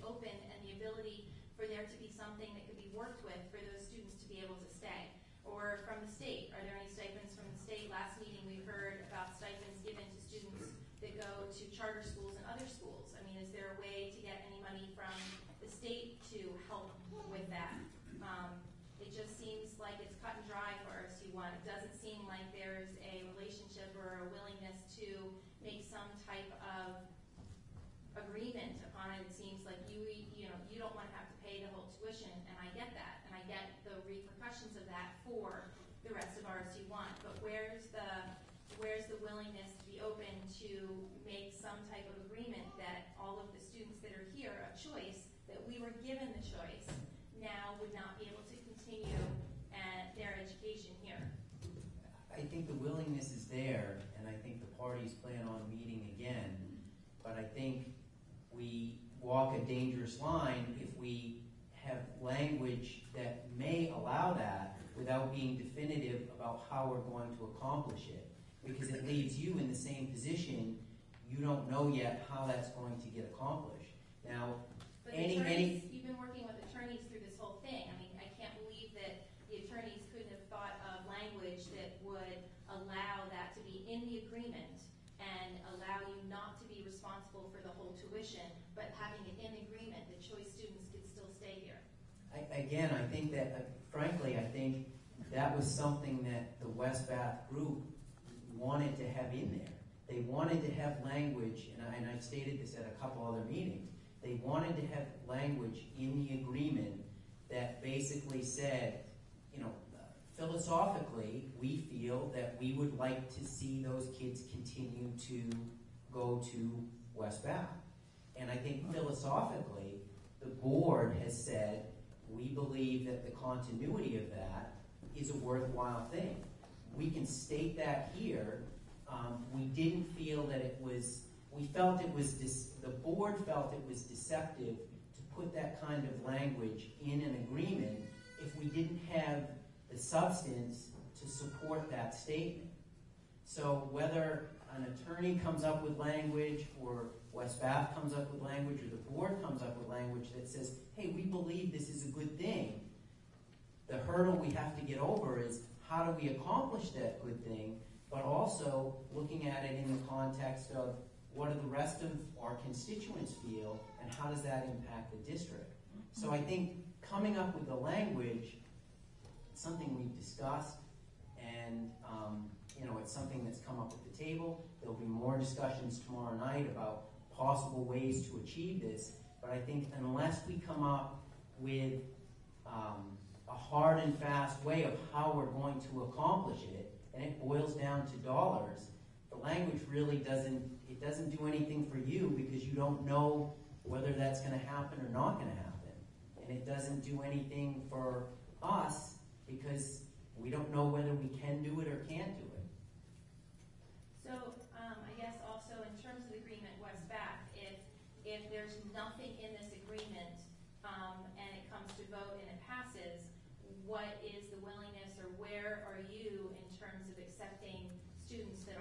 open and the ability for there to be something that could be worked with for those students to be able to stay? Or from the state, are there any stipends from the state? Last meeting we heard about stipends given to students that go to charter schools and other schools. I mean, is there a way to get any money from the state to help with that? It just seems like it's cut and dry for RSU1. It doesn't seem like there's a relationship or a willingness to make some type of agreement upon it. It seems like you don't want to have to pay the whole tuition, and I get that, and I get the repercussions of that for the rest of RSU1. But where's the willingness to be open to make some type of agreement that all of the students that are here of choice, that we were given the choice, now would not be able to continue their education here? I think the willingness is there, and I think the parties plan on meeting again. But I think we walk a dangerous line if we have language that may allow that without being definitive about how we're going to accomplish it. Because it leaves you in the same position. You don't know yet how that's going to get accomplished. Now, but you've been working with attorneys through this whole thing. I mean, I can't believe that the attorneys couldn't have thought of language that would allow that to be in the agreement and allow you not to be responsible for the whole tuition, but having it in agreement that choice students could still stay here. Again, I think that, frankly, I think that was something that the West Bath group wanted to have in there. They wanted to have language, and I stated this at a couple other meetings, they wanted to have language in the agreement that basically said, philosophically, we feel that we would like to see those kids continue to go to West Bath. And I think philosophically, the board has said, we believe that the continuity of that is a worthwhile thing. We can state that here. We didn't feel that it was, we felt it was, the board felt it was deceptive to put that kind of language in an agreement if we didn't have the substance to support that statement. So whether an attorney comes up with language or West Bath comes up with language or the board comes up with language that says, hey, we believe this is a good thing, the hurdle we have to get over is how do we accomplish that good thing, but also looking at it in the context of what do the rest of our constituents feel and how does that impact the district. So I think coming up with the language, it's something we've discussed, and it's something that's come up at the table. There'll be more discussions tomorrow night about possible ways to achieve this, but I think unless we come up with a hard and fast way of how we're going to accomplish it, and it boils down to dollars, the language really doesn't do anything for you because you don't know whether that's going to happen or not going to happen. And it doesn't do anything for us because we don't know whether we can do it or can't do it. So I guess also in terms of the agreement, West Bath, if there's nothing in this agreement and it comes to vote and it passes, what is the willingness or where are you in terms of accepting students that